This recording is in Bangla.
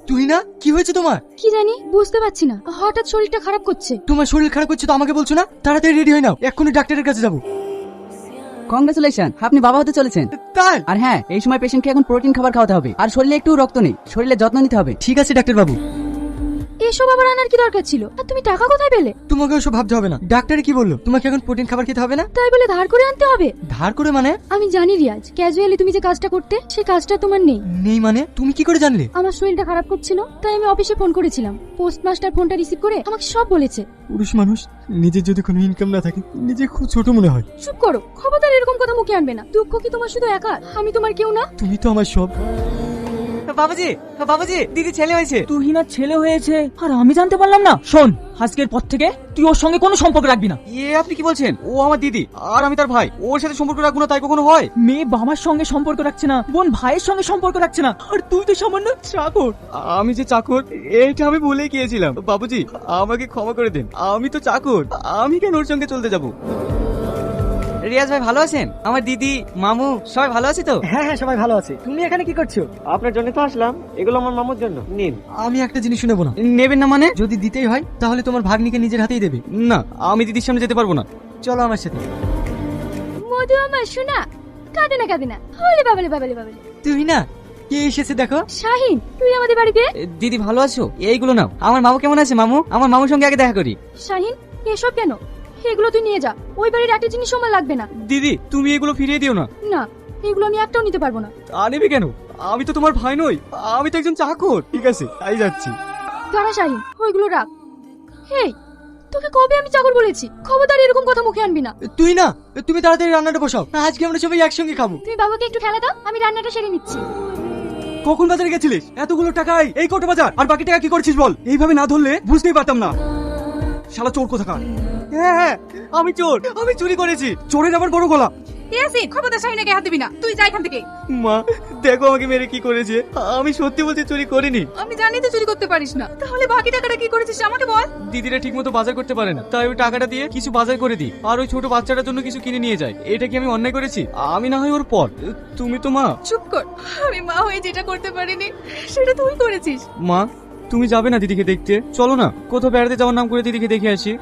তুই না, কি হয়েছে তোমার? কি জানি, বুঝতে পারছি না, হঠাৎ শরীরটা খারাপ করছে। তোমার শরীর খারাপ করছে তো আমাকে বলছো না? তাড়াতাড়ি রেডি হয়ে নাও, এক্ষুনি ডাক্তারের কাছে যাবো। কংগ্রেচুলেশন, আপনি বাবা হতে চলেছেন। তাই? আর হ্যাঁ, এই সময় পেশেন্টকে এখন প্রোটিন খাবার খাওয়াতে হবে, আর শরীরে একটু রক্ত নেই, শরীরে যত্ন নিতে হবে। ঠিক আছে ডাক্তার বাবু। এসব আবার আনার কি দরকার ছিল? আর তুমি টাকা কোথায় পেলে? তোমাকে ওসব ভাবতে হবে না। ডাক্তারে কি বললো? তোমাকে এখন প্রোটিন খাবার খেতে হবে না। তাই বলে ধার করে আনতে হবে? ধার করে মানে? আমি জানি রিয়াজ, ক্যাজুয়ালি তুমি যে কাজটা করতে, সেই কাজটা তোমার নেই। নেই মানে? তুমি কি করে জানলে? আমার শরীরটা খারাপ করছিল, তাই আমি অফিসে ফোন করেছিলাম। পোস্টমাস্টার ফোনটা রিসিভ করে আমাকে সব বলেছে। পুরুষ মানুষ নিজের যদি কোনো ইনকাম না থাকে, নিজে খুব ছোট মনে হয়। চুপ করো, খবরদার এরকম কথা মুখে আনবে না। দুঃখ কি তোমার শুধু একা? আমি তোমার কেউ না? তুমি তো আমার সব। বাবাজি, বাবাজি, দিদি ছেলে হয়েছে। তুহিনার ছেলে হয়েছে আর আমি জানতে পারলাম না। শোন, আজকের পর থেকে তুই ওর সঙ্গে কোনো সম্পর্ক রাখবি না। আপনি কি বলছেন? ও আমার দিদি আর আমি তার ভাই, ওর সাথে সম্পর্ক রাখবো না তাই কখনো হয়? মেয়ে বাবার সঙ্গে সম্পর্ক রাখছে না, বোন ভাইয়ের সঙ্গে সম্পর্ক রাখছে না, আর তুই তো সামান্য চাকর। আমি যে চাকর এটা আমি ভুলে গিয়েছিলাম। বাবুজি আমাকে ক্ষমা করে দেন, আমি তো চাকর, আমি কেন ওর সঙ্গে চলতে যাব? রিয়াজ ভাই ভালো আছেন? আমার দিদি মামু সবাই ভালো আছে তো? হ্যাঁ হ্যাঁ, সবাই ভালো আছে। তুমি এখানে কি করছো? আপনার জন্য তো আসলাম, এগুলো আমার মামুর জন্য নিন। আমি একটা জিনিস শুনেবো না। নেবেন না মানে? যদি দিতেই হয় তাহলে তোমার ভাগ্নিকে নিজের হাতেই দেবে। না, আমি দিদির সামনে যেতে পারবো না। চলো আমার সাথে। মধু আমার শোনা, কাঁদে না কাঁদে না। ওরে বাবালে বাবালে বাবালে। তুই না, কে এসেছে দেখো। শাহিন, তুই আমাদের বাড়িতে? দিদি ভালো আছো? এইগুলো নাও। আমার মামু কেমন আছে? মামু, আমার মামুর সঙ্গে আগে দেখা করি। শাহিন, এসব কেন? এগুলো তুই নিয়ে যা। ওই বাড়ির একটা জিনিস আমার লাগবে না। দিদি তুমি এগুলো ফিরিয়ে দিও না। না, এগুলো আমি একটাও নিতে পারবো না। তা নেবে কেন? আমি তো তোমার ভাই নই, আমি তো একজন চাকর। ঠিক আছে, তাই যাচ্ছি। দাঁড়া শাহিন, ওইগুলো রাখ। হেই, তোকে কবে আমি চাকর বলেছি? খবরদার এরকম কথা মুখে আনবি না। তুই না, তুমি তাড়াতাড়ি রান্নাটা বসাও, আজকে আমরা সবাই একসঙ্গে খাবো। তুমি বাবাকে একটু খেলা দাও, আমি রান্নাটা সেরে নিচ্ছি। কখন বাজারে গেছিলিস? এতগুলো টাকায় এই কত বাজার, আর বাকি টাকা কি করছিস বল? এইভাবে না ধরলে বুঝতেই পারতাম না। শালা চোর কোথাকার। হ্যাঁ হ্যাঁ, আমি চোর, আমি চুরি করেছি। চোরের আবার বড় গলা। ইয়াসিন, খবরদার শাহিনাকে হাত দিবি না। তুই যা এখান থেকে। মা দেখো আমাকে মেরে কি করেছে। আমি সত্যি বলছি চুরি করিনি। আমি জানি তুই চুরি করতে পারিস না, তাহলে বাকি টাকাটা কি করেছিস আমাকে বল। দিদিরা ঠিক মতো বাজার করতে পারে না, তাই ওই টাকাটা দিয়ে কিছু বাজার করে দিই, আর ওই ছোট বাচ্চাটার জন্য কিছু কিনে নিয়ে যায়। এটা কি আমি অন্যায় করেছি? আমি না হয় ওর পর, তুমি তো মা। চুপ কর, আমি মা হয়ে যেটা করতে পারিনি সেটা তুই করেছিস। মা তুমি যাবে না দিদিকে দেখতে? চলো না, কোথাও বেড়াতে যাওয়ার নাম করে দিদিকে দেখে আসি।